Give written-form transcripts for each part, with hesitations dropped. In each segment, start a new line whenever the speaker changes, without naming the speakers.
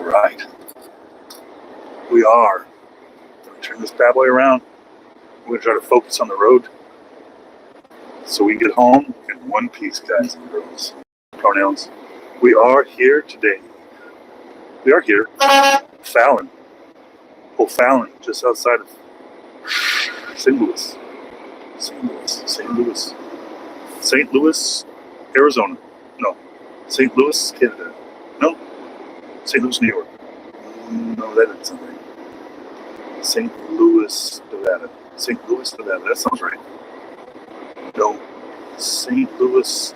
All right. We are going to turn this bad boy around. We're going to try to focus on the road so we can get home in one piece, guys and girls. Pronouns. We are here today. We are here. Fallon. Fallon, just outside of St. Louis. St. Louis, Arizona. No. St. Louis, Canada. No. St. Louis, New York. No, that doesn't sound right. St. Louis, Nevada. St. Louis, Nevada. That sounds right. No. St. Louis,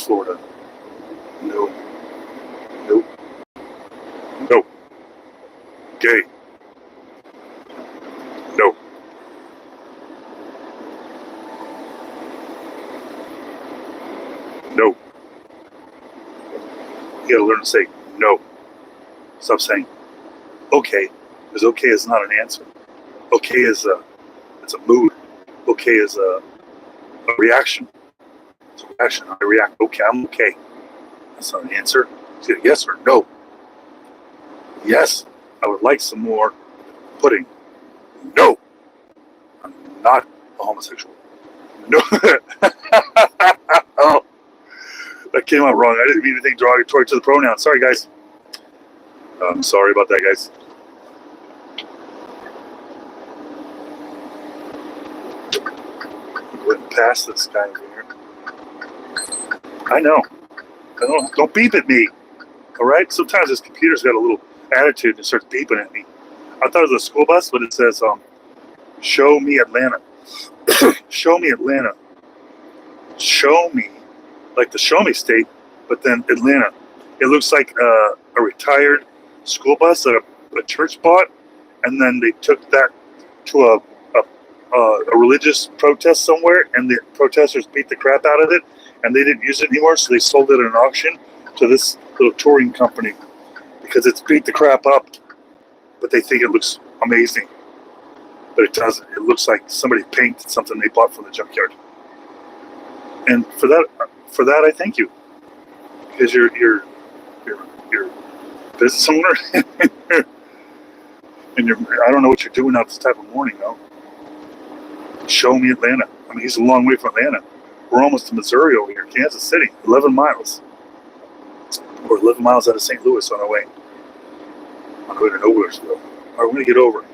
Florida. No. Nope. No. Gay. No. No. You gotta learn to say no. Stop saying okay, because okay is not an answer. Okay is it's a mood. Okay is a reaction. It's a reaction. I react. Okay, I'm okay. That's not an answer. It's either yes or no. Yes, I would like some more pudding. No, I'm not a homosexual. No. Oh, that came out wrong. I didn't mean anything derogatory to the pronoun. Sorry, guys. I'm sorry about that, guys. Went past this guy over here. I know. Don't beep at me. All right? Sometimes this computer's got a little attitude and starts beeping at me. I thought it was a school bus, but it says, show me Atlanta. Show me Atlanta. Show me, like the show me state, but then Atlanta. It looks like a retired school bus that a church bought, and then they took that to a religious protest somewhere, and the protesters beat the crap out of it, and they didn't use it anymore, so they sold it at an auction to this little touring company because it's beat the crap up, but they think it looks amazing. But it doesn't. It looks like somebody painted something they bought from the junkyard. And for that, I thank you, because you're a business owner, and I don't know what you're doing out this type of morning, though. Show me Atlanta. I mean, he's a long way from Atlanta. We're almost to Missouri over here, Kansas City, 11 miles. We're 11 miles out of St. Louis on our way to Nowheresville. All right, we're going to get over.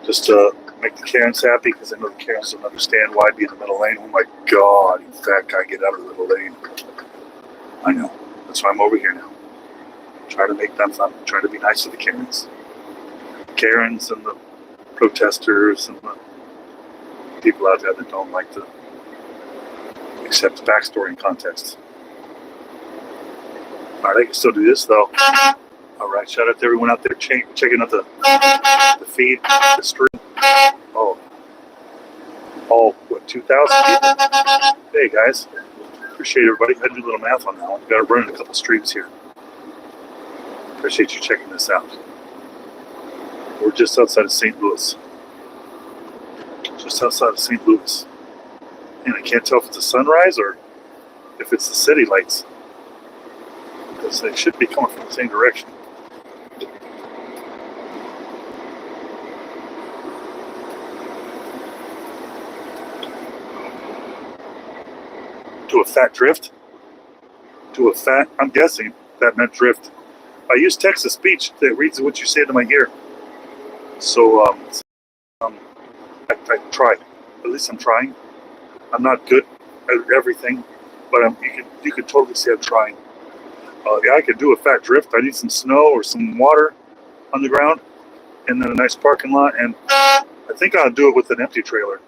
Just to make the Karens happy, because I know the Karens don't understand why I'd be in the middle lane. Oh my God, you fat guy, get out of the middle lane. I know. That's why I'm over here now. Try to make them fun. Try to be nice to the Karens. Karens and the protesters and the people out there that don't like to accept backstory and context. All right, I can still do this though. All right, shout out to everyone out there checking out the feed, the stream. What, 2,000 people? Hey guys, appreciate everybody. I did a little math on that one. Got to run in a couple streams here. Appreciate you checking this out. We're just outside of St. Louis. Just outside of St. Louis. And I can't tell if it's a sunrise or if it's the city lights, because they should be coming from the same direction. To a fat drift? I'm guessing that meant drift. I use text-to-speech that reads what you say to my ear. So, I try. At least I'm trying. I'm not good at everything, but you could totally say I'm trying. Yeah, I could do a fat drift. I need some snow or some water on the ground, and then a nice parking lot, and I think I'll do it with an empty trailer.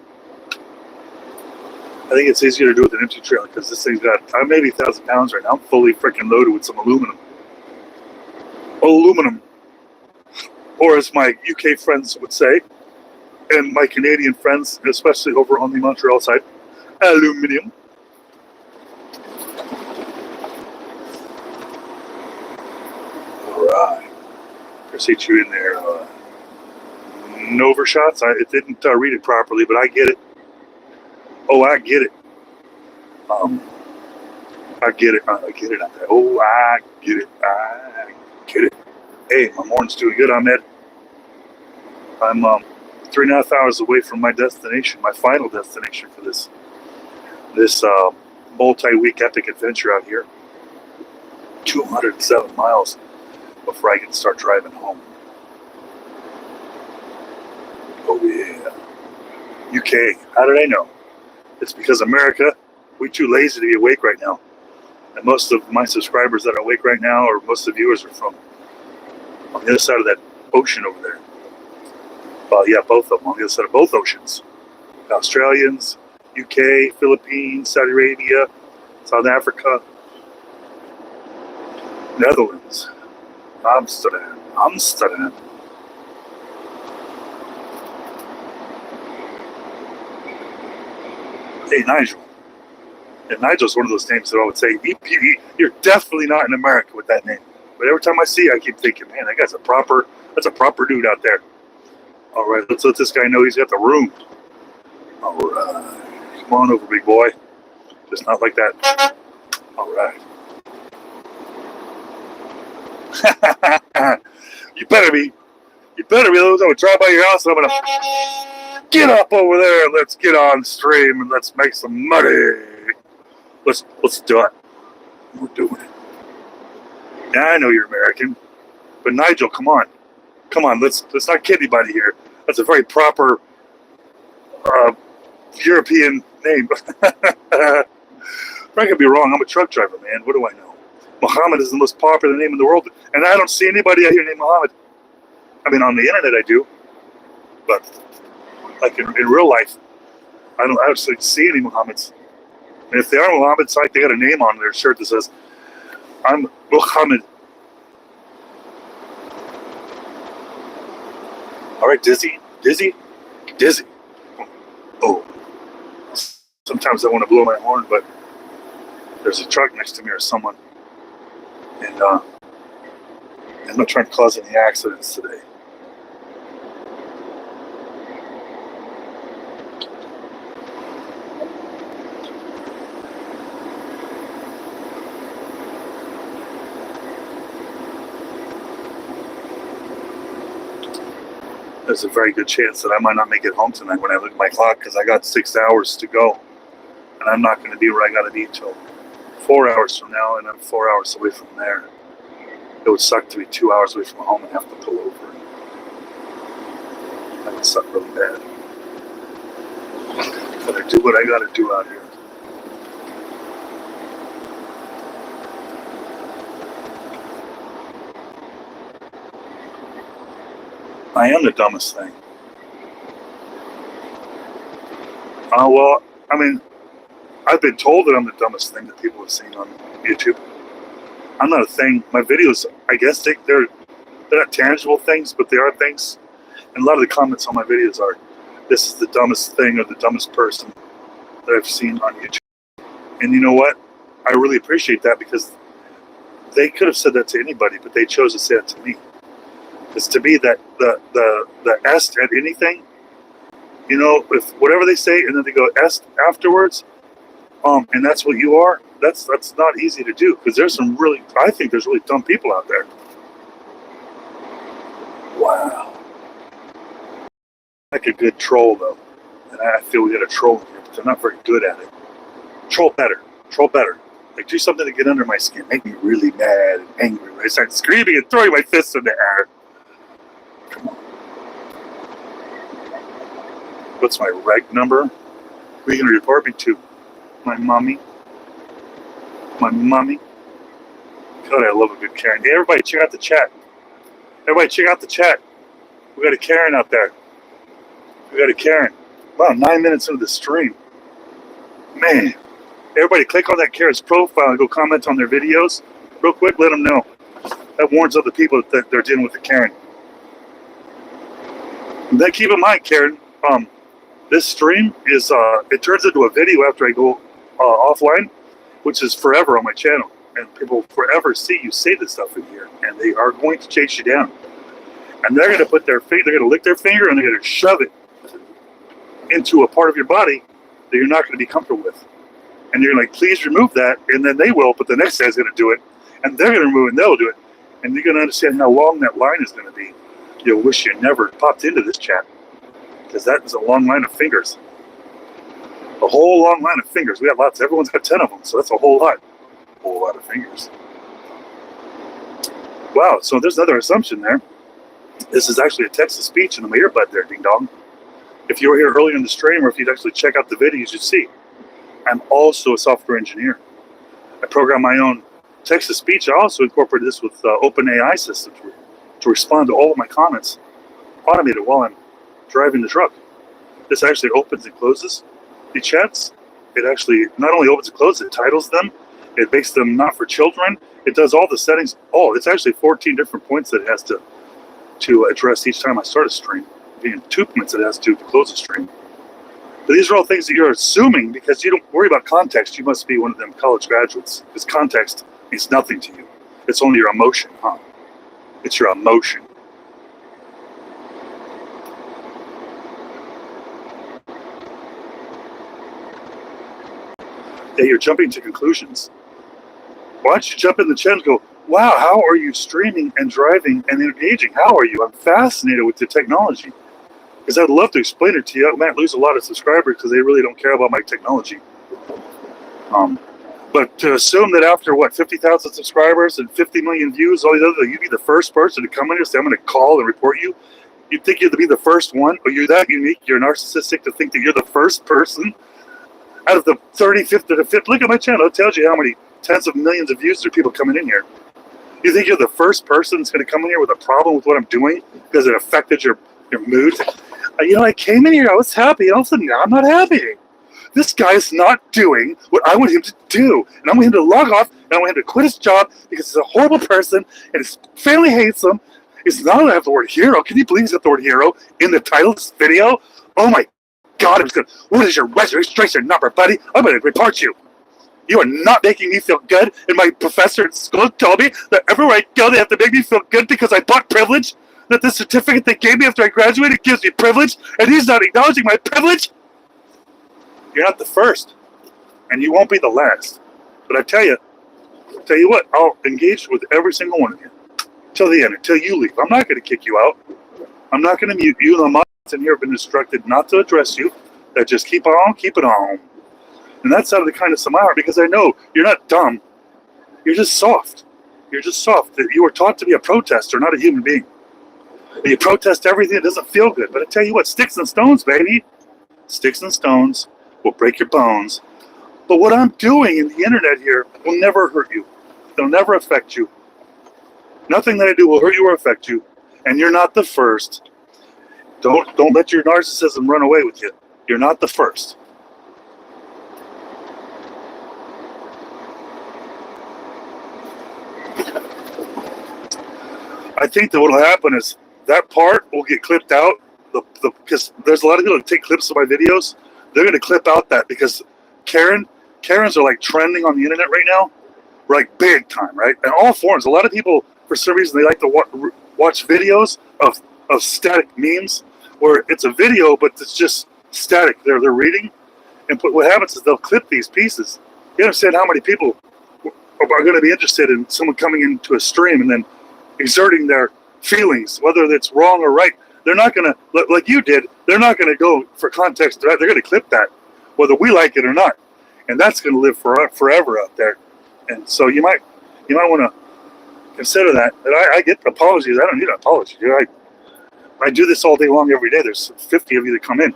I think it's easier to do with an empty trailer because this thing's got, I'm maybe 1,000 pounds right now. I'm fully freaking loaded with some aluminum. Or as my UK friends would say, and my Canadian friends, especially over on the Montreal side, aluminum. All right. Appreciate you in there. No overshots. It didn't read it properly, but I get it. Oh, I get it. I get it. I get it out there. Oh, I get it. I get it. Hey, my morning's doing good, Ahmed. I'm 3.5 hours away from my destination, my final destination for this multi-week epic adventure out here. 207 miles before I can start driving home. Oh yeah. UK. How did I know? It's because America, we're too lazy to be awake right now. And most of my subscribers that are awake right now, or most of the viewers, are from on the other side of that ocean over there. Well, yeah, both of them, on the other side of both oceans. Australians, UK, Philippines, Saudi Arabia, South Africa, Netherlands, Amsterdam. Hey, Nigel. And Nigel's one of those names that I would say, you're definitely not in America with that name. But every time I see it, I keep thinking, man, that's a proper dude out there. All right, let's let this guy know he's got the room. All right. Come on over, big boy. Just not like that. All right. You better be. I'm gonna drive by your house and I'm gonna get up over there and let's get on stream and let's make some money. Let's do it. We're doing it. Yeah, I know you're American, but Nigel, come on, let's not kid anybody here. That's a very proper European name. I could be wrong. I'm a truck driver, man. What do I know? Muhammad is the most popular name in the world, and I don't see anybody out here named Muhammad. I mean, on the internet I do, but like in real life, I don't actually see any Muhammads. And if they are Muhammads, like they got a name on their shirt that says, "I'm Muhammad." All right, Dizzy. Oh, sometimes I want to blow my horn, but there's a truck next to me or someone, and I'm not trying to cause any accidents today. There's a very good chance that I might not make it home tonight when I look at my clock because I got 6 hours to go. And I'm not going to be where I got to be until 4 hours from now, and I'm 4 hours away from there. It would suck to be 2 hours away from home and have to pull over. That would suck really bad. But I do what I got to do out here. I am the dumbest thing. Well, I mean, I've been told that I'm the dumbest thing that people have seen on YouTube. I'm not a thing. My videos, I guess they're not tangible things, but they are things. And a lot of the comments on my videos are, "This is the dumbest thing," or "the dumbest person that I've seen on YouTube." And you know what? I really appreciate that because they could have said that to anybody, but they chose to say it to me. Because to me, that the est at anything, you know, if whatever they say and then they go est afterwards, and that's what you are, that's not easy to do. Because I think there's really dumb people out there. Wow. Like a good troll though, and I feel we got a troll here, but they're not very good at it. Troll better. Like do something to get under my skin, make me really mad and angry. I start screaming and throwing my fists in the air. Come on. What's my reg number? Who are you going to report me to? My mommy? God, I love a good Karen. Hey, everybody, check out the chat. We got a Karen out there. Wow, 9 minutes into the stream. Man. Everybody, click on that Karen's profile and go comment on their videos. Real quick, let them know. That warns other people that they're dealing with the Karen. Then keep in mind, Karen, this stream is, it turns into a video after I go offline, which is forever on my channel. And people forever see you say this stuff in here. And they are going to chase you down. And they're going to put their finger, they're going to lick their finger and they're going to shove it into a part of your body that you're not going to be comfortable with. And you're like, please remove that. And then they will, but the next guy's going to do it. And they're going to remove it and they'll do it. And you're going to understand how long that line is going to be. You'll wish you never popped into this chat. Because that is a long line of fingers. A whole long line of fingers. We have lots. Everyone's got 10 of them. So that's a whole lot. A whole lot of fingers. Wow. So there's another assumption there. This is actually a text-to-speech in my earbud there, ding dong. If you were here earlier in the stream, or if you'd actually check out the videos, you'd see. I'm also a software engineer. I program my own text-to-speech. I also incorporated this with OpenAI systems to respond to all of my comments, automated while I'm driving the truck. This actually opens and closes the chats. It actually not only opens and closes, it titles them. It makes them not for children. It does all the settings. Oh, it's actually 14 different points that it has to address each time I start a stream. Being 2 points it has to close a stream. But these are all things that you're assuming because you don't worry about context. You must be one of them college graduates. Because context means nothing to you. It's only your emotion, huh? It's your emotion. Yeah, you're jumping to conclusions. Why don't you jump in the chat and go, wow, how are you streaming and driving and engaging? How are you? I'm fascinated with the technology. Because I'd love to explain it to you. I might lose a lot of subscribers because they really don't care about my technology. But to assume that after, 50,000 subscribers and 50 million views, all these other things, you'd be the first person to come in here and say, I'm going to call and report you. You'd think you'd be the first one, or you're that unique, you're narcissistic to think that you're the first person out of the 35th to the 5th. Look at my channel. It tells you how many tens of millions of views there are people coming in here. You think you're the first person that's going to come in here with a problem with what I'm doing because it affected your mood? I came in here, I was happy, and all of a sudden now I'm not happy. This guy's not doing what I want him to do. And I want him to log off, and I want him to quit his job because he's a horrible person, and his family hates him. He's not going to have the word hero. Can you believe he's got the word hero in the title of this video? Oh my God, what is your registration number, buddy? I'm going to report you. You are not making me feel good, and my professor at school told me that everywhere I go, they have to make me feel good because I bought privilege, that the certificate they gave me after I graduated gives me privilege, and he's not acknowledging my privilege. You're not the first, and you won't be the last. But I tell you what, I'll engage with every single one of you till the end, until you leave. I'm not going to kick you out. I'm not going to mute you. The mods in here have been instructed not to address you, that just keep on, keep it on. And that's out of the kindness of my heart, because I know you're not dumb. You're just soft. You're just soft. You were taught to be a protester, not a human being. You protest everything that doesn't feel good. But I tell you what, sticks and stones, baby. Sticks and stones will break your bones. But what I'm doing in the internet here will never hurt you. It'll never affect you. Nothing that I do will hurt you or affect you. And you're not the first. Don't let your narcissism run away with you. You're not the first. I think that what will happen is that part will get clipped out. Because there's a lot of people that take clips of my videos. They're going to clip out that because Karens are like trending on the internet right now, like big time, right? And all forms. A lot of people, for some reason, they like to watch videos of static memes where it's a video, but it's just static. They're reading, and what happens is they'll clip these pieces. You understand how many people are going to be interested in someone coming into a stream and then exerting their feelings, whether it's wrong or right. They're not going to, like you did, they're not going to go for context. They're going to clip that, whether we like it or not. And that's going to live forever out there. And so you might want to consider that. And I get apologies. I don't need an apology. I do this all day long, every day. There's 50 of you that come in.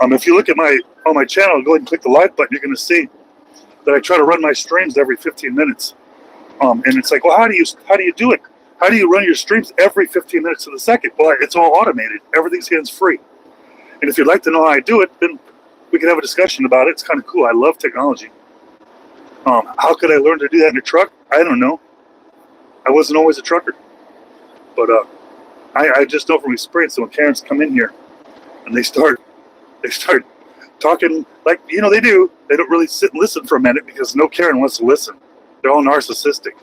If you look at on my channel, go ahead and click the live button. You're going to see that I try to run my streams every 15 minutes. And it's like, well, how do you do it? How do you run your streams every 15 minutes to the second? Well, it's all automated. Everything's hands-free. And if you'd like to know how I do it, then we can have a discussion about it. It's kind of cool. I love technology. How could I learn to do that in a truck? I don't know. I wasn't always a trucker. But I just know from experience that when Karens come in here and they start talking like, they do. They don't really sit and listen for a minute because no Karen wants to listen. They're all narcissistic.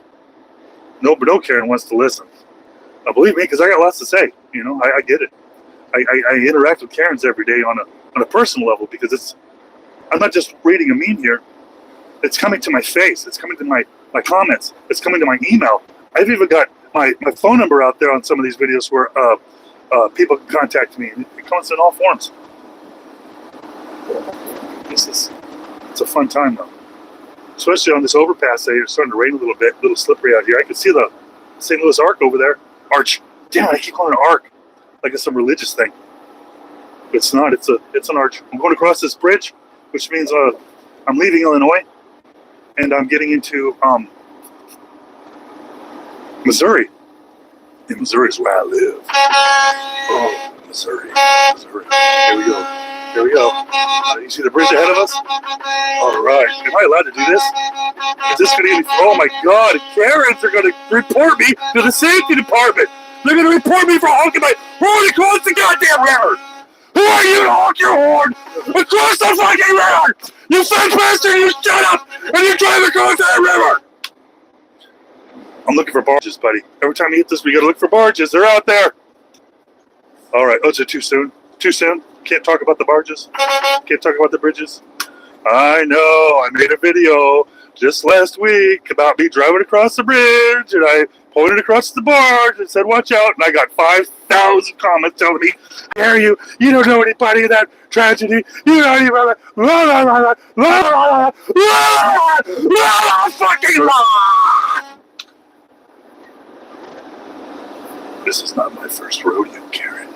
No Karen wants to listen. Believe me, because I got lots to say. I get it. I interact with Karens every day on a personal level because I'm not just reading a meme here. It's coming to my face. It's coming to my comments. It's coming to my email. I've even got my phone number out there on some of these videos where people can contact me. It comes in all forms. It's a fun time though. Especially on this overpass there, it's starting to rain a little bit, a little slippery out here. I can see the St. Louis Arch over there. Arch. Damn, I keep calling it an arc. Like it's some religious thing. It's not. It's an arch. I'm going across this bridge, which means I'm leaving Illinois, and I'm getting into Missouri. And Missouri is where I live. Oh, Missouri. Here we go. Here we go. You see the bridge ahead of us? All right. Am I allowed to do this? Is this going to be... Oh, my God. Karens are going to report me to the safety department. They're going to report me for honking my horn across the goddamn river. Who are you to honk your horn across the fucking river? You fat bastard, you shut up, and you drive across that river. I'm looking for barges, buddy. Every time you hit this, we got to look for barges. They're out there. All right. Oh, is it too soon? Too soon? Can't talk about the barges? Can't talk about the bridges? I know. I made a video just last week about me driving across the bridge, and I pointed across the barge and said, watch out. And I got 5,000 comments telling me, how dare you? You don't know anybody in that tragedy. You don't even la la la la la la la fucking la. This is not my first rodeo, Karen.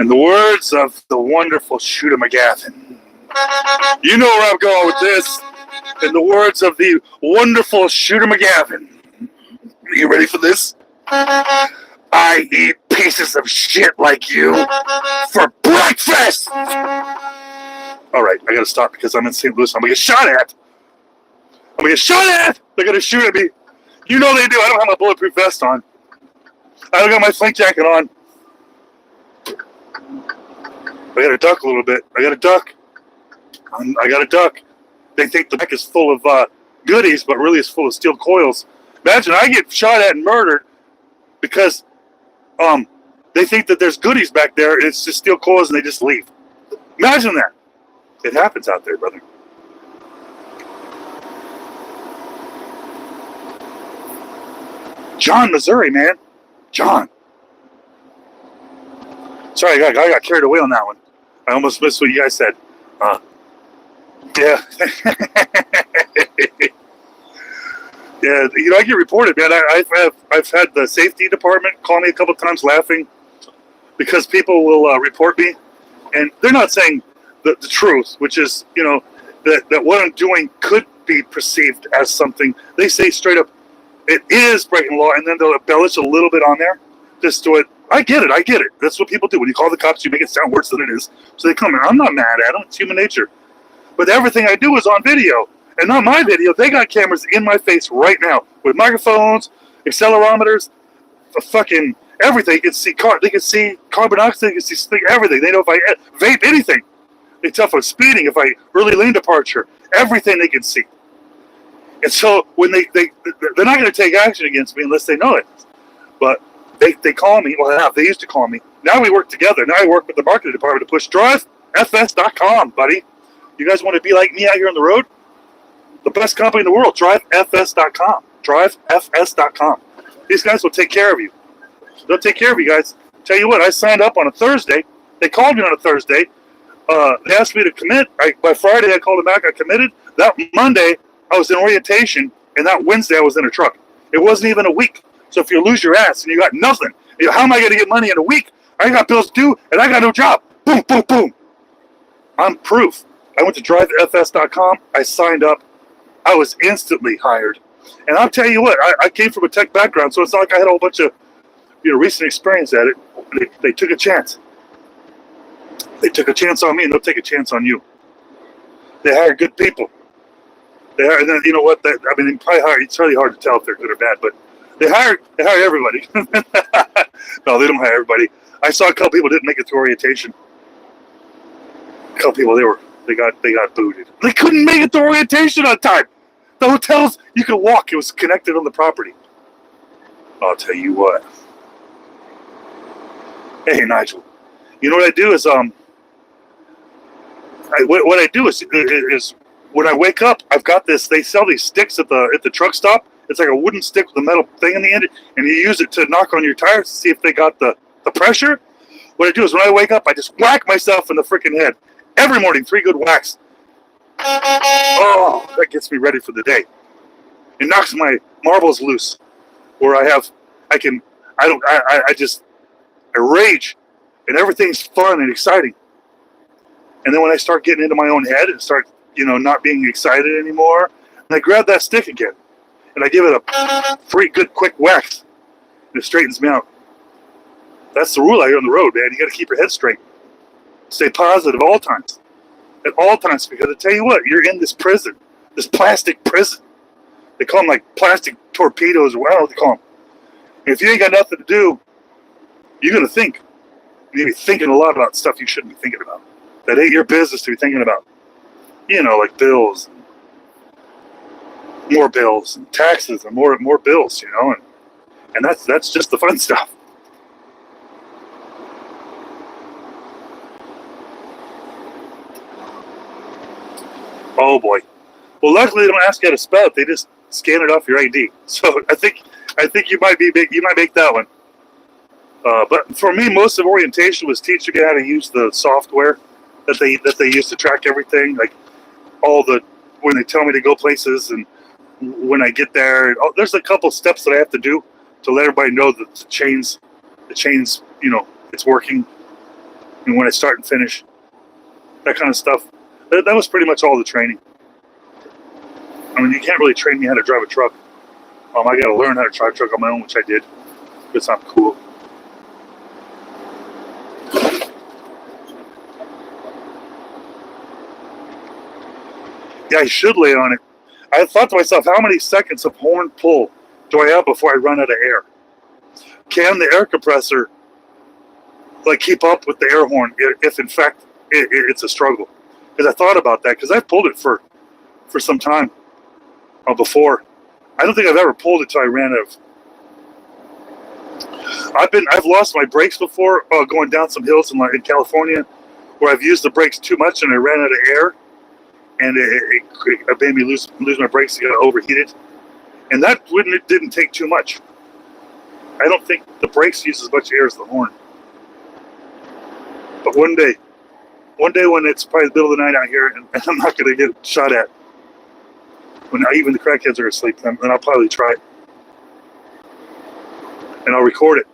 In the words of the wonderful Shooter McGavin, you know where I'm going with this. In the words of the wonderful Shooter McGavin, are you ready for this? I eat pieces of shit like you for breakfast! Alright, I gotta stop because I'm in St. Louis. I'm gonna get shot at! They're gonna shoot at me. You know they do. I don't have my bulletproof vest on. I don't got my flak jacket on. I gotta duck a little bit. I gotta duck. They think the back is full of goodies, but really it's full of steel coils. Imagine I get shot at and murdered because they think that there's goodies back there and it's just steel coils and they just leave. Imagine that. It happens out there, brother. John, Missouri, man. John. Sorry, I got carried away on that one. I almost missed what you guys said. Yeah. Yeah, you know, I get reported, man. I've had the safety department call me a couple times laughing because people will report me, and they're not saying the truth, which is, you know, that what I'm doing could be perceived as something. They say straight up, it is breaking law, and then they'll embellish a little bit on there just to it. I get it. That's what people do. When you call the cops, you make it sound worse than it is. So they come in. I'm not mad at them. It's human nature. But everything I do is on video. And not my video. They got cameras in my face right now with microphones, accelerometers, fucking everything. They can see carbon dioxide. They can see everything. They know if I vape anything. They tell if I'm speeding, if I early lane departure, everything they can see. And so when they're not going to take action against me unless they know it. But they call me. Well, they used to call me. Now we work together. Now I work with the marketing department to push DriveFS.com, buddy. You guys want to be like me out here on the road? The best company in the world, DriveFS.com. DriveFS.com. These guys will take care of you. They'll take care of you guys. Tell you what, I signed up on a Thursday. They called me on a Thursday. They asked me to commit. By Friday, I called them back. I committed. That Monday, I was in orientation, and that Wednesday, I was in a truck. It wasn't even a week. So if you lose your ass and you got nothing, how am I going to get money in a week? I got bills due, and I got no job. Boom, boom, boom. I'm proof. I went to DriveFS.com. I signed up. I was instantly hired. And I'll tell you what, I came from a tech background, so it's not like I had a whole bunch of recent experience at it. They took a chance. They took a chance on me, and they'll take a chance on you. They hire good people. And then, you know what? They probably hire. It's really hard to tell if they're good or bad, but they hire everybody. No, they don't hire everybody. I saw a couple people didn't make it through orientation. A couple people they got booted. They couldn't make it to orientation on time. The hotels you could walk. It was connected on the property. I'll tell you what. Hey Nigel, you know what I do is what I do is when I wake up, I've got this. They sell these sticks at the truck stop. It's like a wooden stick with a metal thing in the end, and you use it to knock on your tires to see if they got the pressure. What I do is when I wake up, I just whack myself in the freaking head every morning. 3 good whacks. Oh, that gets me ready for the day. It knocks my marbles loose, where I rage, and everything's fun and exciting. And then when I start getting into my own head and start, not being excited anymore, and I grab that stick again, and I give it a 3 good quick whacks, and it straightens me out. That's the rule out here on the road, man. You got to keep your head straight. Stay positive all times. At all times, because I tell you what, you're in this prison, this plastic prison. They call them like plastic torpedoes, or whatever they call them. And if you ain't got nothing to do, you're going to think. You're going to be thinking a lot about stuff you shouldn't be thinking about. That ain't your business to be thinking about. Like bills, more bills, and taxes, and more bills, and that's just the fun stuff. Oh boy. Well, luckily they don't ask you how to spell it. They just scan it off your ID. So I think you might make that one. But for me, most of orientation was teaching me how to use the software that they use to track everything, like when they tell me to go places and when I get there. There's a couple steps that I have to do to let everybody know that the chains, it's working, and when I start and finish, that kind of stuff. That was pretty much all the training. I mean, you can't really train me how to drive a truck. I got to learn how to drive a truck on my own, which I did. It's not cool. Yeah, I should lay on it. I thought to myself, how many seconds of horn pull do I have before I run out of air? Can the air compressor keep up with the air horn if in fact it's a struggle? Because I thought about that, because I've pulled it for some time before. I don't think I've ever pulled it till I ran out of. I've lost my brakes before going down some hills in California, where I've used the brakes too much and I ran out of air, and it made me lose my brakes. It got overheated, and it didn't take too much. I don't think the brakes use as much air as the horn. But one day when it's probably the middle of the night out here, and I'm not going to get shot at, when even the crackheads are asleep, then I'll probably try it. And I'll record it.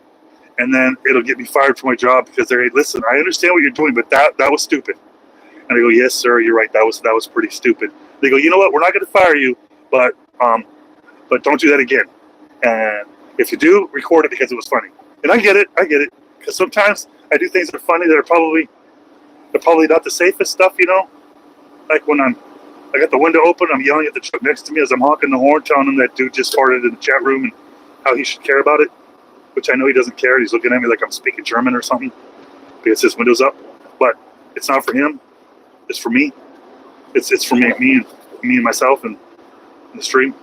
And then it'll get me fired from my job, because they're, hey, listen, I understand what you're doing, but that was stupid. And I go, yes, sir, you're right. That was pretty stupid. They go, you know what? We're not going to fire you, but don't do that again. And if you do, record it, because it was funny. And I get it, because sometimes I do things that are funny that are probably not the safest stuff, Like when I got the window open, I'm yelling at the truck next to me as I'm honking the horn, telling him that dude just farted in the chat room and how he should care about it, which I know he doesn't care. He's looking at me like I'm speaking German or something because his window's up. But it's not for him. It's for me. It's for me and myself and the stream.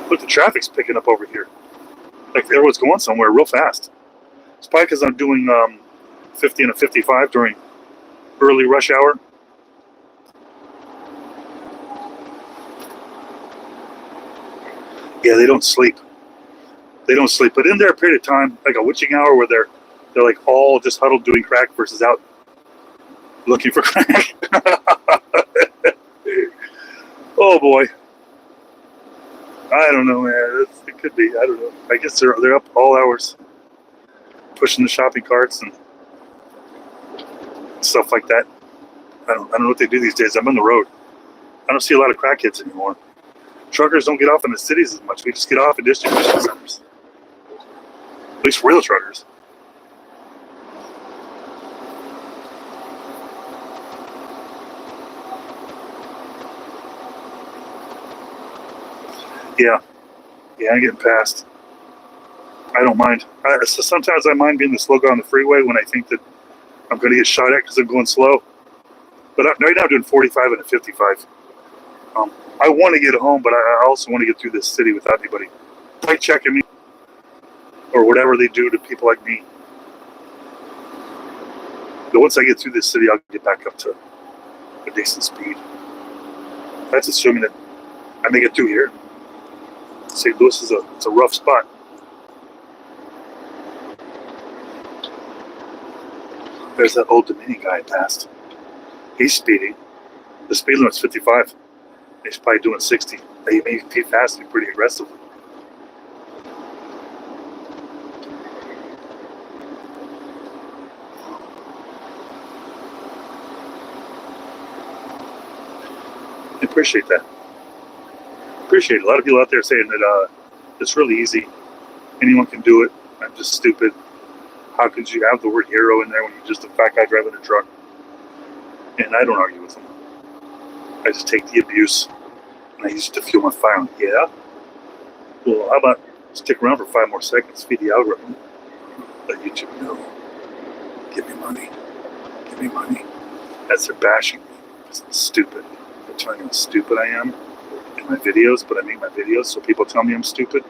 Look, the traffic's picking up over here. Like everyone's going somewhere real fast. It's probably because I'm doing 50 and a 55 during early rush hour. Yeah, they don't sleep. But in their period of time, like a witching hour where they're like all just huddled doing crack versus out looking for crack. Oh boy. I don't know, man. It could be. I don't know. I guess they're up all hours pushing the shopping carts and stuff like that. I don't know what they do these days. I'm on the road. I don't see a lot of crackheads anymore. Truckers don't get off in the cities as much. We just get off in distribution centers. At least real truckers. Yeah, I'm getting past. I don't mind. So sometimes I mind being the slow guy on the freeway when I think that I'm going to get shot at because I'm going slow. But right now I'm doing 45 and a 55. I want to get home, but I also want to get through this city without anybody bike checking me or whatever they do to people like me. But once I get through this city, I'll get back up to a decent speed. That's assuming that I make it through here. St. Louis is it's a rough spot. There's that old Dominion guy I passed. He's speeding. The speed limit's 55. He's probably doing 60. He may be fast and pretty aggressively. I appreciate that. Appreciate it. A lot of people out there saying that it's really easy. Anyone can do it. I'm just stupid. How could you have the word hero in there when you're just a fat guy driving a truck? And I don't argue with them. I just take the abuse and I use it to fuel my fire. Yeah? Well, how about stick around for 5 more seconds, feed the algorithm, let YouTube know. Give me money. Give me money. As they're bashing me because I'm stupid. They're telling me how stupid I am in my videos, but I make my videos so people tell me I'm stupid.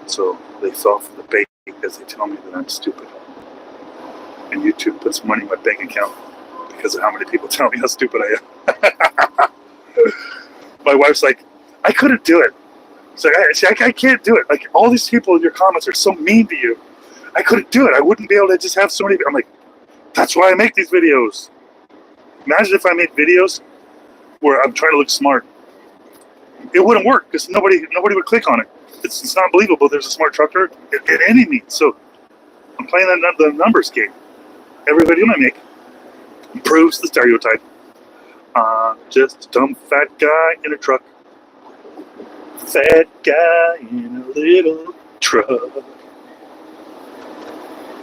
So they fall for the bait as they tell me that I'm stupid. And YouTube puts money in my bank account because of how many people tell me how stupid I am. My wife's like, I couldn't do it. It's like, I can't do it. Like, all these people in your comments are so mean to you. I couldn't do it. I wouldn't be able to just have so many. I'm like, that's why I make these videos. Imagine if I made videos where I'm trying to look smart. It wouldn't work because nobody would click on it. It's not believable. There's a smart trucker in any means. So I'm playing the numbers game. Every video I make proves the stereotype. Just a dumb fat guy in a truck. Fat guy in a little truck.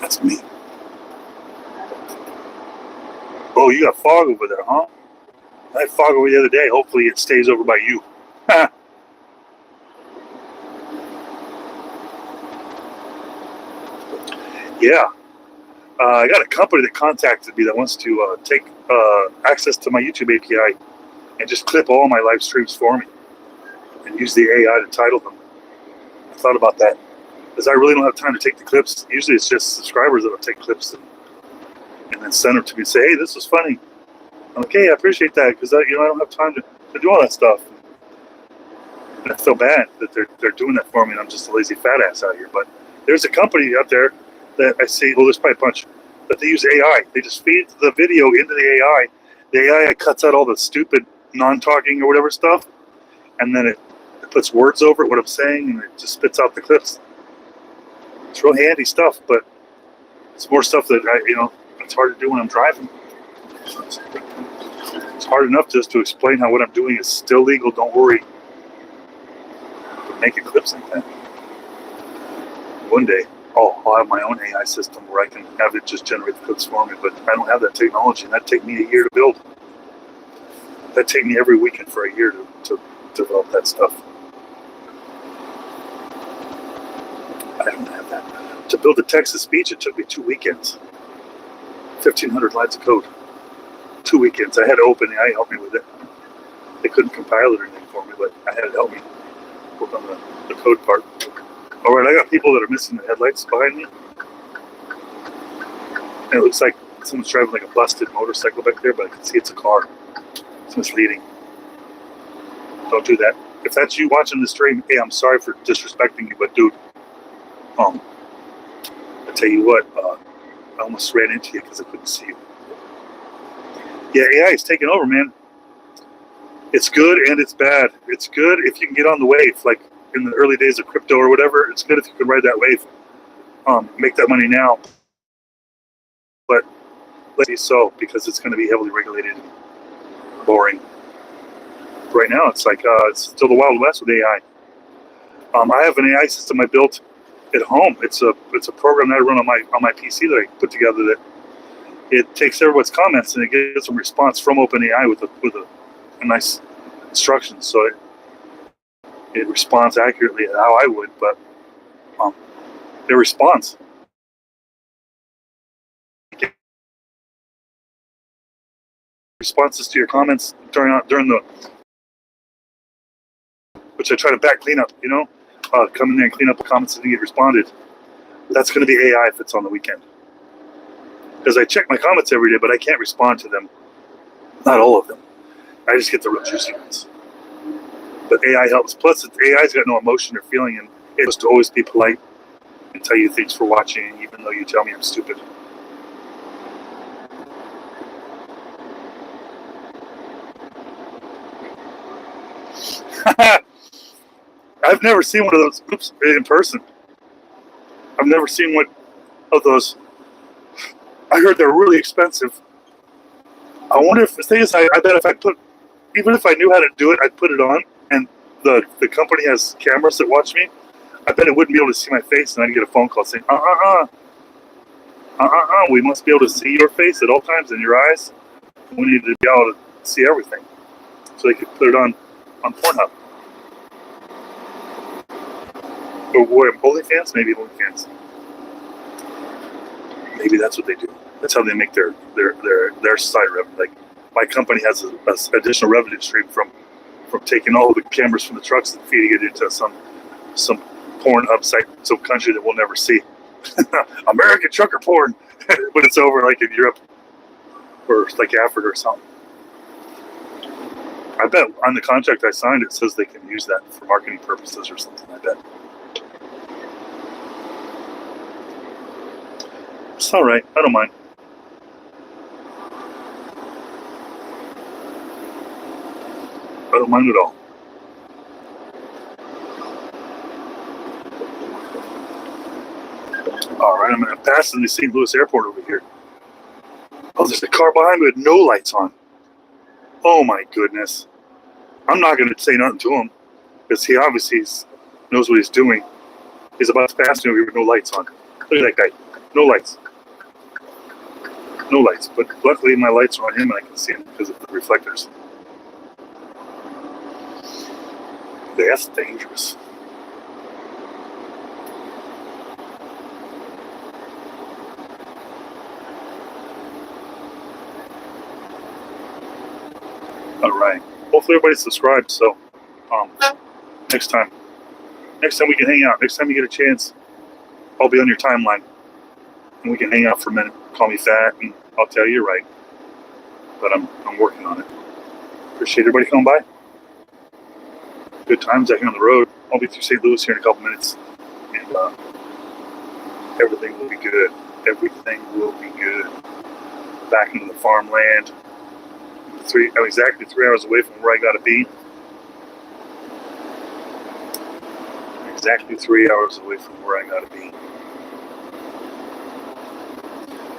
That's me. Oh, you got fog over there, huh? I had fog over the other day. Hopefully it stays over by you. Yeah. I got a company that contacted me that wants to take access to my YouTube API and just clip all my live streams for me and use the AI to title them. I thought about that because I really don't have time to take the clips. Usually it's just subscribers that will take clips and then send them to me and say, hey, this was funny. I'm like, hey, I appreciate that because I don't have time to do all that stuff. And I feel bad that they're doing that for me and I'm just a lazy fat ass out here. But there's a company out there that I see, well, there's probably a bunch, but they use AI. They just feed the video into the AI. The AI cuts out all the stupid non-talking or whatever stuff, and then it puts words over it, what I'm saying, and it just spits out the clips. It's real handy stuff, but it's more stuff that it's hard to do when I'm driving. It's hard enough just to explain how what I'm doing is still legal, don't worry. But making clips like that. One day, I'll have my own AI system where I can have it just generate the clips for me, but I don't have that technology, and that'd take me a year to build. That'd take me every weekend for a year to develop that stuff. I don't have that. To build a text-to-speech, it took me 2 weekends. 1,500 lines of code. 2 weekends. I had OpenAI help me with it. They couldn't compile it or anything for me, but I had it help me work on the code part. All right, I got people that are missing the headlights behind me. And it looks like someone's driving like a busted motorcycle back there, but I can see it's a car. It's misleading. Don't do that. If that's you watching the stream, hey, I'm sorry for disrespecting you, but dude, I tell you what, I almost ran into you because I couldn't see you. Yeah, AI is taking over, man. It's good and it's bad. It's good if you can get on the wave, like in the early days of crypto or whatever. It's good if you can ride that wave, make that money now. But let's see so, because it's going to be heavily regulated and boring. Right now, it's like it's still the Wild West with AI. I have an AI system I built at home. It's a program that I run on my PC that I put together that it takes everyone's comments and it gives them a response from OpenAI with a nice instruction. So it responds accurately how I would, but it responds. Responses to your comments during the, which I try to back clean up, come in there and clean up the comments that didn't get responded. That's going to be AI if it's on the weekend. Because I check my comments every day, but I can't respond to them. Not all of them. I just get the real juicy ones. But AI helps. Plus, AI's got no emotion or feeling, and it's to always be polite and tell you thanks for watching, even though you tell me I'm stupid. I've never seen one of those groups in person. I've never seen one of those. I heard they're really expensive. I wonder if the thing is, I bet if I put, even if I knew how to do it, I'd put it on, and the company has cameras that watch me. I bet it wouldn't be able to see my face, and I'd get a phone call saying, we must be able to see your face at all times and your eyes. We need to be able to see everything. So they could put it on Pornhub. Or OnlyFans? Maybe OnlyFans. Maybe that's what they do. That's how they make their side revenue. Like, my company has an additional revenue stream from taking all the cameras from the trucks and feeding it into some Pornhub site, some country that we'll never see. American trucker porn, but it's over like in Europe or like Africa or something. I bet on the contract I signed it says they can use that for marketing purposes or something. I bet. It's all right. I don't mind. I don't mind at all. All right, I'm going to pass in the St. Louis airport over here. Oh, there's a car behind me with no lights on. Oh my goodness. I'm not going to say nothing to him because he obviously knows what he's doing. He's about to pass me over here with no lights on. Look at that guy. No lights. No lights. But luckily my lights are on him and I can see him because of the reflectors. That's dangerous. All right. Hopefully everybody's subscribed. So, next time we can hang out. Next time you get a chance, I'll be on your timeline, and we can hang out for a minute. Call me fat, and I'll tell you you're right. But I'm working on it. Appreciate everybody coming by. Good times out here on the road. I'll be through St. Louis here in a couple minutes, and everything will be good. Everything will be good. Back into the farmland. I'm exactly 3 hours away from where I gotta be. Exactly 3 hours away from where I gotta be.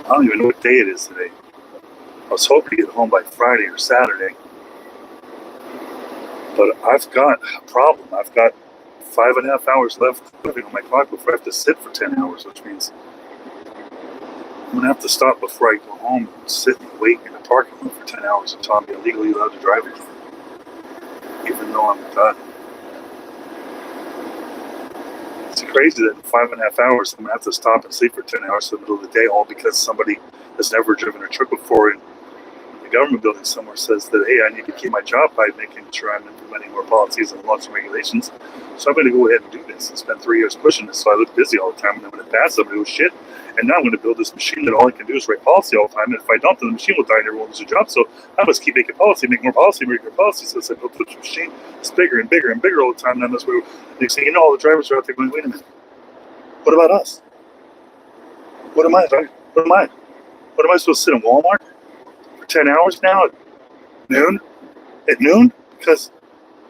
I don't even know what day it is today. I was hoping to get home by Friday or Saturday. But I've got a problem. I've got 5.5 hours left living on my clock before I have to sit for 10 hours, which means I'm going to have to stop before I go home and sit and wait in the parking lot for 10 hours until I'm illegally allowed to drive again, even though I'm done. It's crazy that in 5.5 hours I'm going to have to stop and sleep for 10 hours in the middle of the day, all because somebody has never driven a truck before in the government building somewhere says that, hey, I need to keep my job by making sure I'm implementing more policies and laws and regulations. So I'm going to go ahead and do this and spend 3 years pushing this so I look busy all the time. And I'm going to pass somebody who's shit. And now I'm going to build this machine that all I can do is write policy all the time. And if I don't, then the machine will die and everyone loses a job. So I must keep making policy, make more policy, make more policy. So as I build this machine, it's bigger and bigger and bigger all the time. And that's where next thing you know, all the drivers are out there going, wait a minute. What about us? What am I? What am I supposed to sit in Walmart for 10 hours now at noon? At noon? Because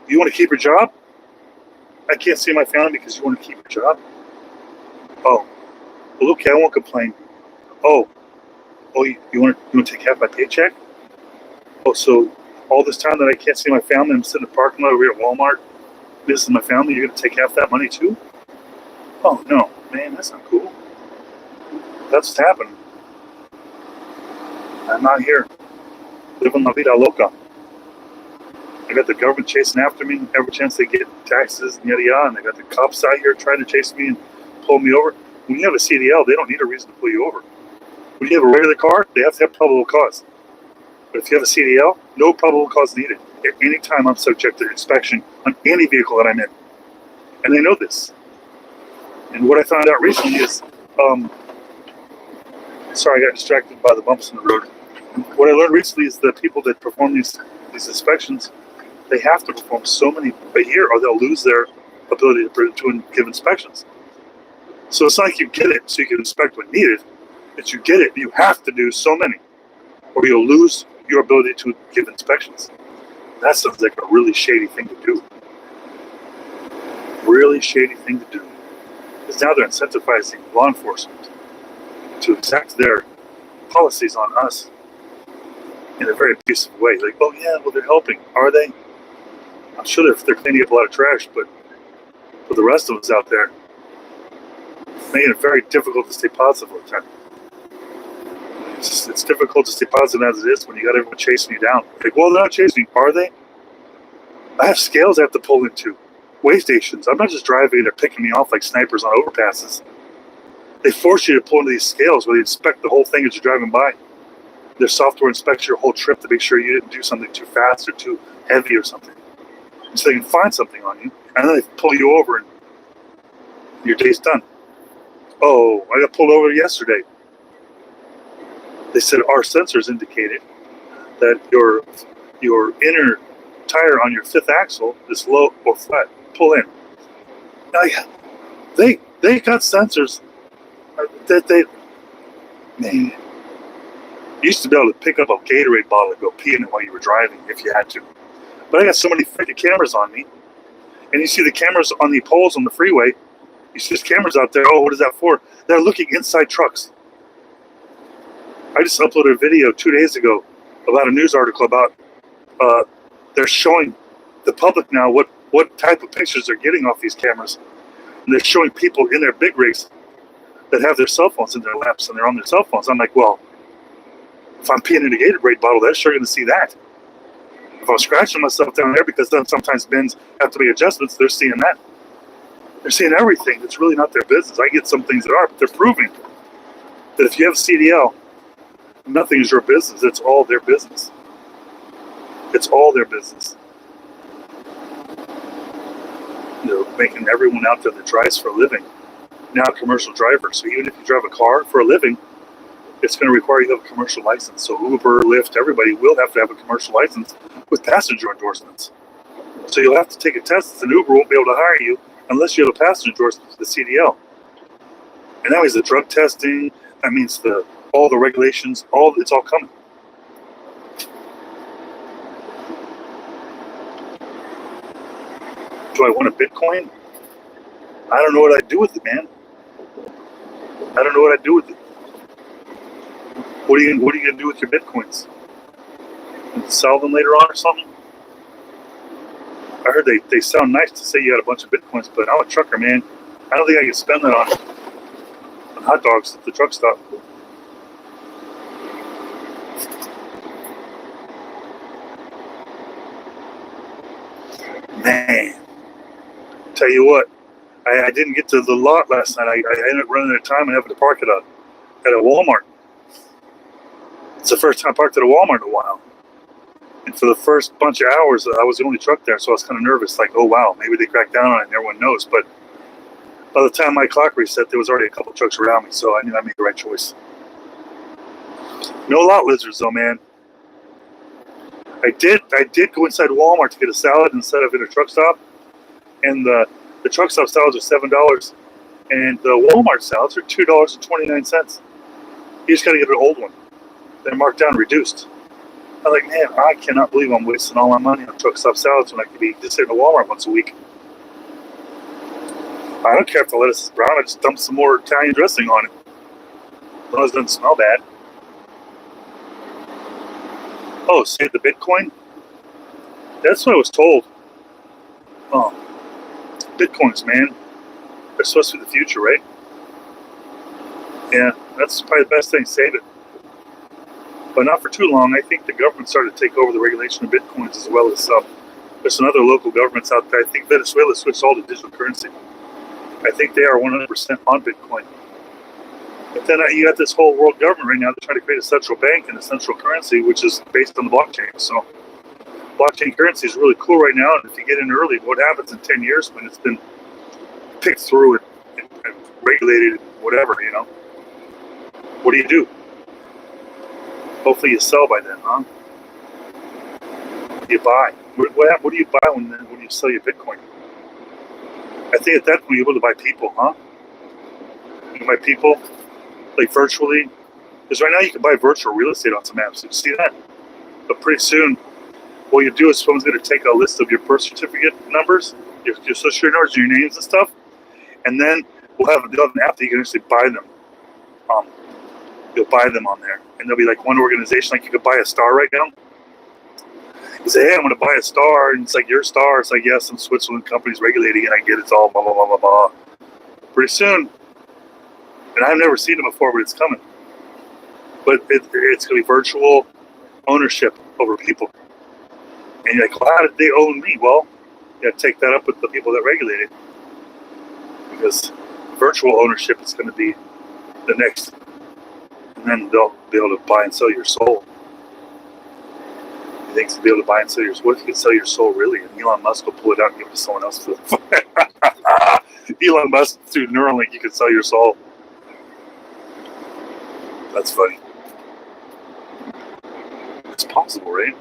you want to keep your job? I can't see my family because you want to keep your job? Oh. Well, okay, I won't complain. Oh, you want to take half my paycheck? Oh, so all this time that I can't see my family, I'm sitting in the parking lot over here at Walmart, visiting my family, you're going to take half that money too? Oh, no, man, that's not cool. That's what's happening. I'm not here living la vida loca. I got the government chasing after me every chance they get, taxes and yada yada, and they got the cops out here trying to chase me and pull me over. When you have a CDL, they don't need a reason to pull you over. When you have a regular car, they have to have probable cause. But if you have a CDL, no probable cause needed. At any time, I'm subject to inspection on any vehicle that I'm in. And they know this. And what I found out recently is Sorry, I got distracted by the bumps in the road. What I learned recently is that people that perform these inspections, they have to perform so many a year or they'll lose their ability to give inspections. So it's not like you get it so you can inspect when needed. It's you get it, you have to do so many, or you'll lose your ability to give inspections. That sounds like a really shady thing to do. Really shady thing to do. Because now they're incentivizing law enforcement to exact their policies on us in a very abusive way. Like, oh yeah, well they're helping. Are they? I'm sure they're cleaning up a lot of trash, but for the rest of us out there, making it very difficult to stay positive all the time. It's difficult to stay positive as it is when you got everyone chasing you down. Like, well, they're not chasing me, are they? I have scales I have to pull into, weigh stations. I'm not just driving and they're picking me off like snipers on overpasses. They force you to pull into these scales where they inspect the whole thing as you're driving by. Their software inspects your whole trip to make sure you didn't do something too fast or too heavy or something. So they can find something on you, and then they pull you over and your day's done. Oh, I got pulled over yesterday. They said our sensors indicated that your inner tire on your fifth axle is low or flat. Pull in. Now, they got sensors that man. You used to be able to pick up a Gatorade bottle and go pee in it while you were driving if you had to. But I got so many freaking cameras on me, and you see the cameras on the poles on the freeway. You see these cameras out there. Oh, what is that for? They're looking inside trucks. I just uploaded a video 2 days ago about a news article about they're showing the public now what type of pictures they're getting off these cameras. And they're showing people in their big rigs that have their cell phones in their laps and they're on their cell phones. I'm like, well, if I'm peeing in a Gatorade bottle, they're sure going to see that. If I'm scratching myself down there, because then sometimes bins have to make adjustments, they're seeing that. They're seeing everything that's really not their business. I get some things that are, but they're proving that if you have CDL, nothing is your business. It's all their business. It's all their business. They're making everyone out there that drives for a living now a commercial driver. So even if you drive a car for a living, it's going to require you to have a commercial license. So Uber, Lyft, everybody will have to have a commercial license with passenger endorsements. So you'll have to take a test, and Uber won't be able to hire you unless you have a passenger endorsement for the CDL. And that means the drug testing, that means all the regulations, it's all coming. Do I want a Bitcoin? I don't know what I'd do with it, man. I don't know what I'd do with it. What are you gonna do with your Bitcoins? Sell them later on or something? I heard they sound nice to say you had a bunch of Bitcoins, but I'm a trucker, man. I don't think I can spend that on hot dogs at the truck stop. Man, tell you what, I didn't get to the lot last night. I ended up running out of time and having to park at a Walmart. It's the first time I parked at a Walmart in a while. And for the first bunch of hours, I was the only truck there, so I was kind of nervous. Like, oh wow, maybe they cracked down on it and everyone knows. But by the time my clock reset, there was already a couple trucks around me, so I knew I made the right choice. No lot lizards though, man. I did go inside Walmart to get a salad instead of in a truck stop. And the truck stop salads are $7, and the Walmart salads are $2.29. You just got to get an old one. They're marked down, reduced. I'm like, man, I cannot believe I'm wasting all my money on truck stop salads when I could be just sitting at Walmart once a week. I don't care if the lettuce is brown. I just dump some more Italian dressing on it. As long as it doesn't smell bad. Oh, save the Bitcoin? That's what I was told. Oh, Bitcoins, man. They're supposed to be the future, right? Yeah, that's probably the best thing. Save it. But not for too long. I think the government started to take over the regulation of Bitcoins as well as there's some other local governments out there. I think Venezuela switched all to digital currency. I think they are 100% on Bitcoin. But then you got this whole world government right now. They're trying to create a central bank and a central currency, which is based on the blockchain. So blockchain currency is really cool right now. And if you get in early, what happens in 10 years when it's been picked through and regulated, whatever, you know? What do you do? Hopefully you sell by then, huh? You buy. What do you buy when you sell your Bitcoin? I think at that point you're able to buy people, huh? You can buy people, like virtually. Because right now you can buy virtual real estate on some apps. You see that? But pretty soon, what you do is someone's going to take a list of your birth certificate numbers, your social security numbers, your names and stuff, and then they'll have an app that you can actually buy them. You'll buy them on there, and there'll be like one organization, like you could buy a star right now. You say, hey, I'm going to buy a star, and it's like your star. It's like, yes, some Switzerland company's regulating it. I get it's all blah, blah, blah, blah, blah. Pretty soon, and I've never seen it before, but it's coming. But it's going to be virtual ownership over people. And you're like, well, how did they own me? Well, you got to take that up with the people that regulate it. Because virtual ownership is going to be the next. And then they'll be able to buy and sell your soul. You think to be able to buy and sell your soul? What if you could sell your soul really? And Elon Musk will pull it out and give it to someone else. Elon Musk, through Neuralink, you could sell your soul. That's funny. It's possible, right?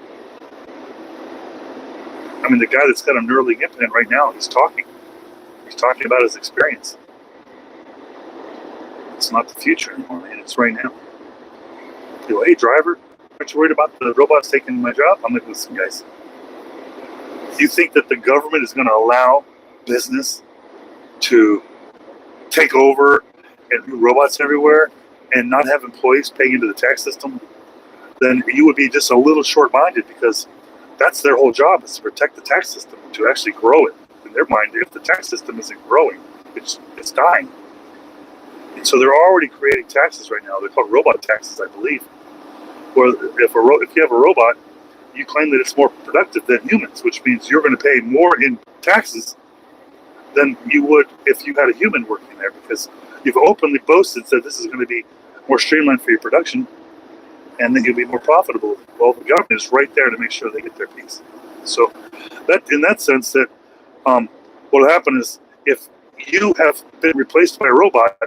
I mean, the guy that's got a Neuralink implant right now, he's talking. He's talking about his experience. It's not the future anymore, man. It's right now. You go, hey, driver, aren't you worried about the robots taking my job? I'm like, listen, guys. Do you think that the government is going to allow business to take over and do robots everywhere and not have employees paying into the tax system? Then you would be just a little short-minded, because that's their whole job, is to protect the tax system, to actually grow it. In their mind, if the tax system isn't growing, it's dying. And so they're already creating taxes right now. They're called robot taxes, I believe. Where if you have a robot, you claim that it's more productive than humans, which means you're going to pay more in taxes than you would if you had a human working there, because you've openly boasted that this is going to be more streamlined for your production, and then you'll be more profitable. Well, the government is right there to make sure they get their piece. So that, in that sense, that what will happen is, if you have been replaced by a robot,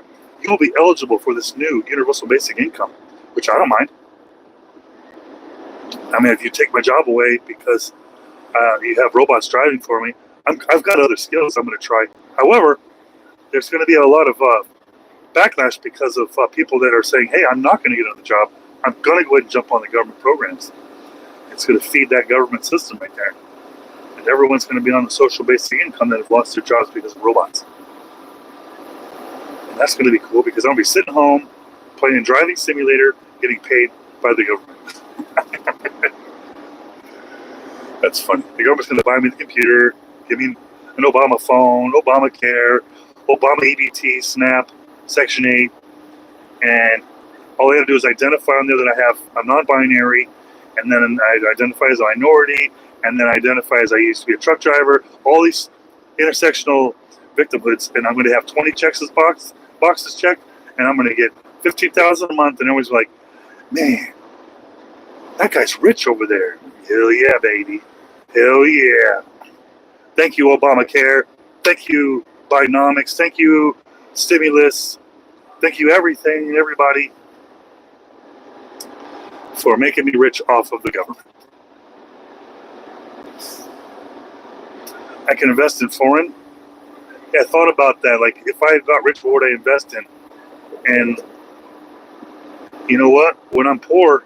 you'll be eligible for this new universal basic income, which I don't mind. I mean, if you take my job away because you have robots driving for me, I've got other skills I'm going to try. However, there's going to be a lot of backlash because of people that are saying, hey, I'm not going to get another job. I'm going to go ahead and jump on the government programs. It's going to feed that government system right there. And everyone's going to be on the social basic income that have lost their jobs because of robots. And that's going to be cool, because I'm going to be sitting home, playing driving simulator, getting paid by the government. That's funny. The government's going to buy me the computer, give me an Obama phone, Obamacare, Obama EBT, SNAP, Section 8, and all I got to do is identify on there that I'm non-binary, and then I identify as a minority, and then identify as I used to be a truck driver. All these intersectional victimhoods, and I'm going to have 20 boxes checked, and I'm going to get $15,000 a month, and everyone's like, man, that guy's rich over there. Hell yeah, baby. Hell yeah. Thank you, Obamacare. Thank you, Bidenomics. Thank you, stimulus. Thank you, everything, everybody, for making me rich off of the government. I can invest in foreign. Yeah, I thought about that. Like, if I got rich, what would I invest in? And you know what? When I'm poor,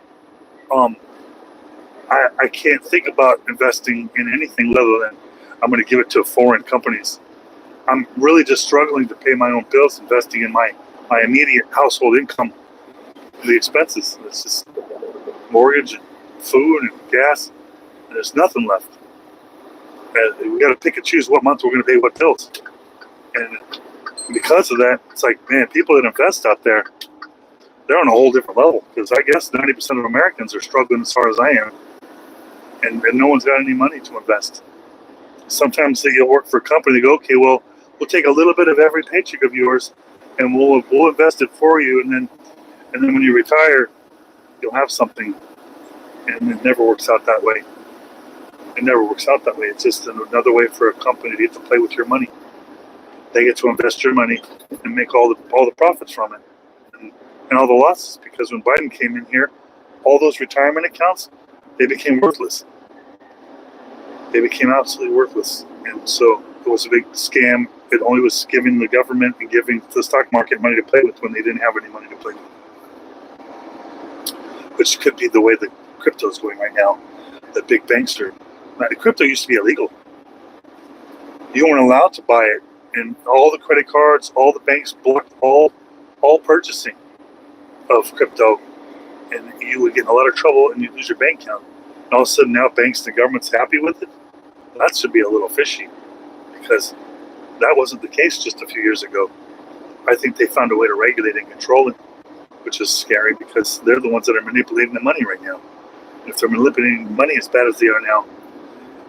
I can't think about investing in anything other than I'm going to give it to foreign companies. I'm really just struggling to pay my own bills, investing in my immediate household income, the expenses. It's just mortgage and food and gas, and there's nothing left. And we got to pick and choose what month we're going to pay what bills. And because of that, it's like, man, people that invest out there, they're on a whole different level, because I guess 90% of Americans are struggling as far as I am, and no one's got any money to invest. Sometimes you'll work for a company, they go, okay, well, we'll take a little bit of every paycheck of yours, and we'll invest it for you, and then when you retire, you'll have something. And it never works out that way. It never works out that way. It's just another way for a company to get to play with your money. They get to invest your money and make all the profits from it, and all the losses. Because when Biden came in here, all those retirement accounts, they became worthless. They became absolutely worthless. And so it was a big scam. It only was giving the government and giving the stock market money to play with when they didn't have any money to play with. Which could be the way the crypto is going right now. The big banks are. Now, the crypto used to be illegal. You weren't allowed to buy it. And all the credit cards, all the banks blocked all purchasing of crypto. And you would get in a lot of trouble and you'd lose your bank account. And all of a sudden now banks and the government's happy with it. That should be a little fishy, because that wasn't the case just a few years ago. I think they found a way to regulate and control it, which is scary because they're the ones that are manipulating the money right now. And if they're manipulating money as bad as they are now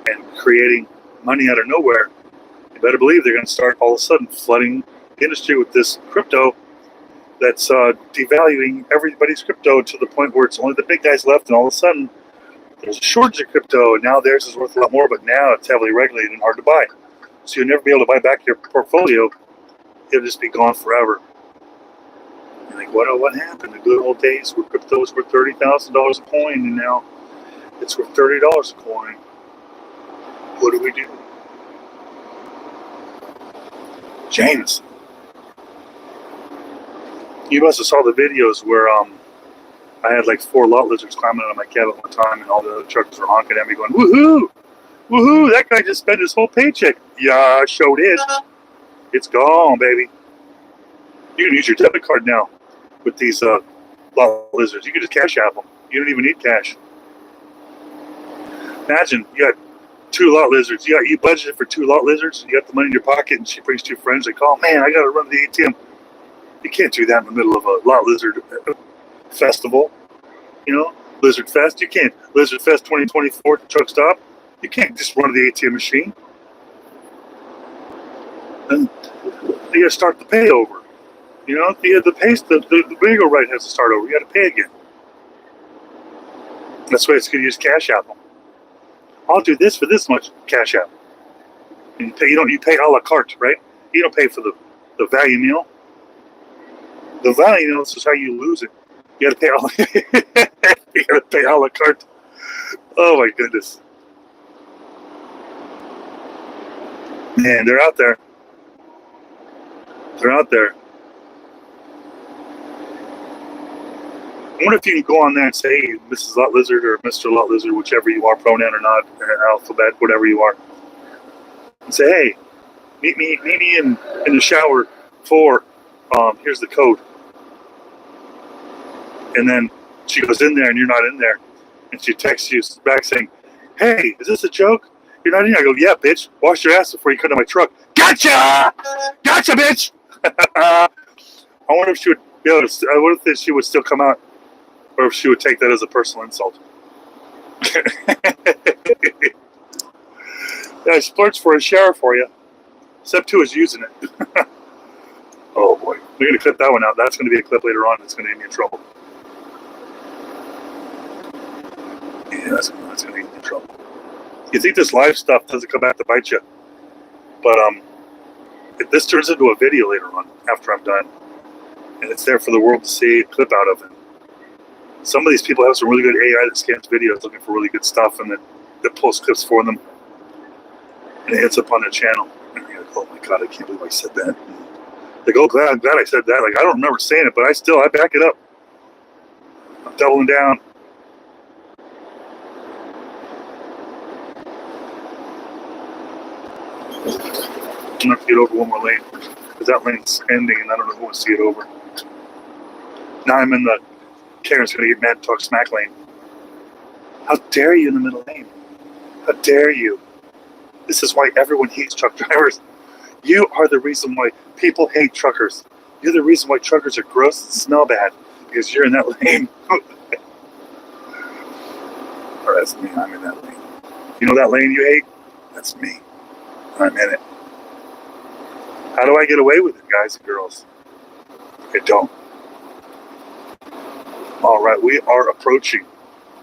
and creating money out of nowhere, you better believe they're going to start all of a sudden flooding the industry with this crypto that's devaluing everybody's crypto to the point where it's only the big guys left, and all of a sudden there's a shortage of crypto, and now theirs is worth a lot more, but now it's heavily regulated and hard to buy. So you'll never be able to buy back your portfolio. It'll just be gone forever. You're like, what happened? The good old days where crypto was worth $30,000 a coin, and now it's worth $30 a coin. What do we do? James, you must have saw the videos where I had like 4 lot lizards climbing out of my cab at one time, and all the other truckers were honking at me going, woohoo! Woohoo! That guy just spent his whole paycheck. Yeah, I sure did. It's gone, baby. You can use your debit card now with these lot lizards. You can just cash app them. You don't even need cash. Imagine you got 2 lot lizards. You budgeted for 2 lot lizards. You got the money in your pocket, and she brings 2 friends. They call, man, I got to run to the ATM. You can't do that in the middle of a lot lizard festival. Lizard Fest. You can't. Lizard Fest 2024 at the truck stop. You can't just run to the ATM machine. And you got to start the pay over. The bingo ride has to start over. You got to pay again. That's why it's going to use Cash App. I'll do this for this much, Cash App. And you pay a la carte, right? You don't pay for the value meal. The value meal is how you lose it. You got to pay a la carte. Oh my goodness. Man, they're out there. They're out there. I wonder if you can go on there and say, hey, Mrs. Lot Lizard or Mr. Lot Lizard, whichever you are, pronoun or not, alphabet, whatever you are, and say, hey, meet me in the shower for, here's the code. And then she goes in there and you're not in there. And she texts you back saying, hey, is this a joke? You're not in here. I go, yeah, bitch. Wash your ass before you come to my truck. Gotcha! Gotcha, bitch! I wonder if she would be able to, I wonder if she would still come out, or if she would take that as a personal insult. Yeah, I splurged for a shower for you. Step 2 is using it. Oh boy. We're going to clip that one out. That's going to be a clip later on that's going to get me in trouble. Yeah, that's going to get me in trouble. You think this live stuff doesn't come back to bite you. But this turns into a video later on after I'm done. And it's there for the world to see a clip out of it. Some of these people have some really good AI that scans videos looking for really good stuff, and that pulls clips for them. And it ends up on their channel. And you're like, oh my God, I can't believe I said that. Like, oh, I'm glad I said that. Like, I don't remember saying it, but I back it up. I'm doubling down. I'm going to have to get over one more lane, because that lane's ending, and I don't know who wants to get over. Now I'm in the Karen's going to get mad and talk smack lane. How dare you in the middle lane? How dare you? This is why everyone hates truck drivers. You are the reason why people hate truckers. You're the reason why truckers are gross and smell bad, because you're in that lane. Or that's me, I'm in that lane. You know that lane you hate? That's me. I'm in it. How do I get away with it, guys and girls? I don't. All right, we are approaching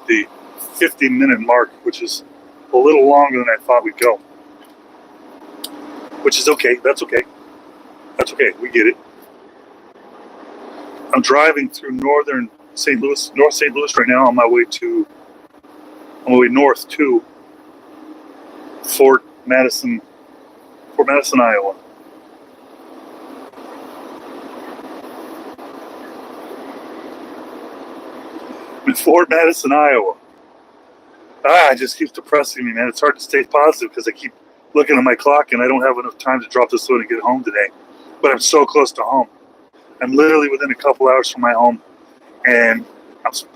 the 50-minute mark, which is a little longer than I thought we'd go. Which is okay. That's okay. That's okay. We get it. I'm driving through northern St. Louis, North St. Louis right now, on my way north to Fort Madison, Iowa. In Fort Madison, Iowa. It just keeps depressing me, man. It's hard to stay positive because I keep looking at my clock and I don't have enough time to drop this load and get home today. But I'm so close to home. I'm literally within a couple hours from my home, and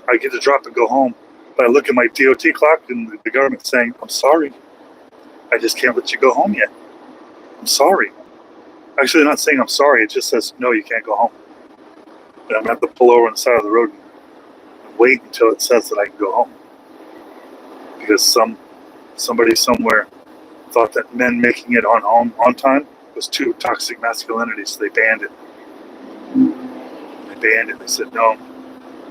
I get to drop and go home. But I look at my DOT clock and the government's saying, I'm sorry. I just can't let you go home yet. I'm sorry. Actually, they're not saying I'm sorry. It just says, no, you can't go home. And I'm going to have to pull over on the side of the road and wait until it says that I can go home. Because somebody somewhere thought that men making it on time was too toxic masculinity, so they banned it. They said, no,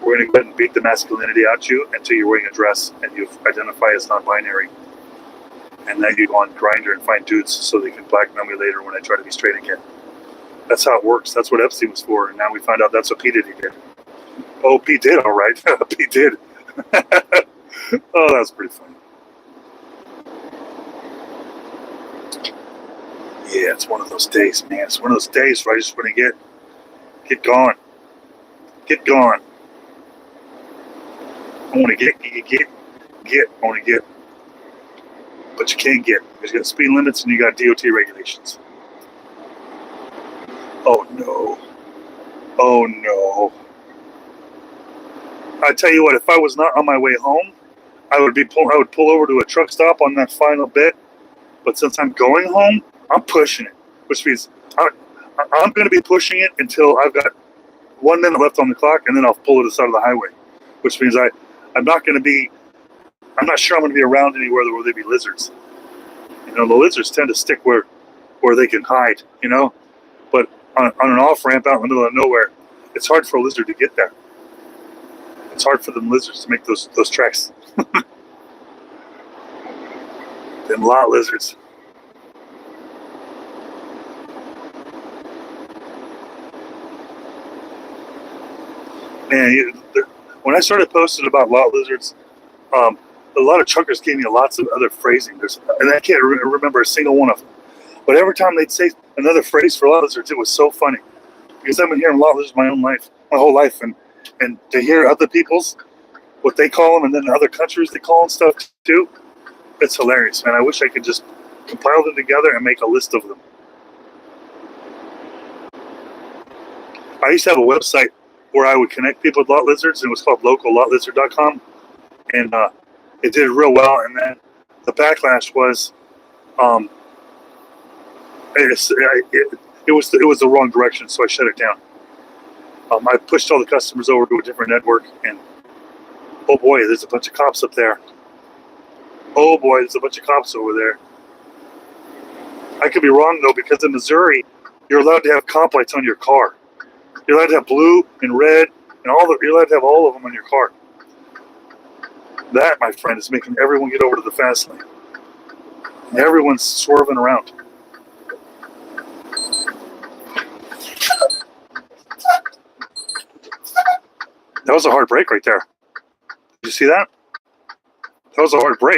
we're going to go ahead and beat the masculinity out you until you're wearing a dress and you identify as non-binary. And then you go on Grindr and find dudes so they can blackmail me later when I try to be straight again. That's how it works. That's what Epstein was for. And now we find out that's what P. Diddy did. Oh, P did, all right. P did. Oh, that's pretty funny. Yeah, it's one of those days, man. It's one of those days where I just want to get going. Get going. I want to get. I want to get. But you can't get, because you got speed limits and you got DOT regulations. Oh no. Oh no. I tell you what, if I was not on my way home, I would pull over to a truck stop on that final bit. But since I'm going home, I'm pushing it, which means I'm going to be pushing it until I've got 1 minute left on the clock, and then I'll pull to the side of the highway, which means I'm not sure I'm going to be around anywhere where there be lizards. You know, the lizards tend to stick where they can hide, you know, but on an off-ramp out in the middle of nowhere, it's hard for a lizard to get there. It's hard for them lizards to make those tracks. Them lot lizards. Man, when I started posting about lot lizards, a lot of truckers gave me lots of other phrasing. And I can't remember a single one of them. But every time they'd say another phrase for lot lizards, it was so funny. Because I've been hearing lot lizards my whole life. And to hear other people's, what they call them, and then in other countries they call them stuff too, it's hilarious, man. I wish I could just compile them together and make a list of them. I used to have a website where I would connect people with lot lizards, and it was called locallotlizard.com. And it did real well, and then the backlash was it was the wrong direction, so I shut it down. I pushed all the customers over to a different network, and oh boy, there's a bunch of cops up there. Oh boy, there's a bunch of cops over there. I could be wrong though, because in Missouri, you're allowed to have cop lights on your car. You're allowed to have blue and red, and you're allowed to have all of them on your car. That, my friend, is making everyone get over to the fast lane. And everyone's swerving around. That was a hard break right there. Did you see that? That was a hard break.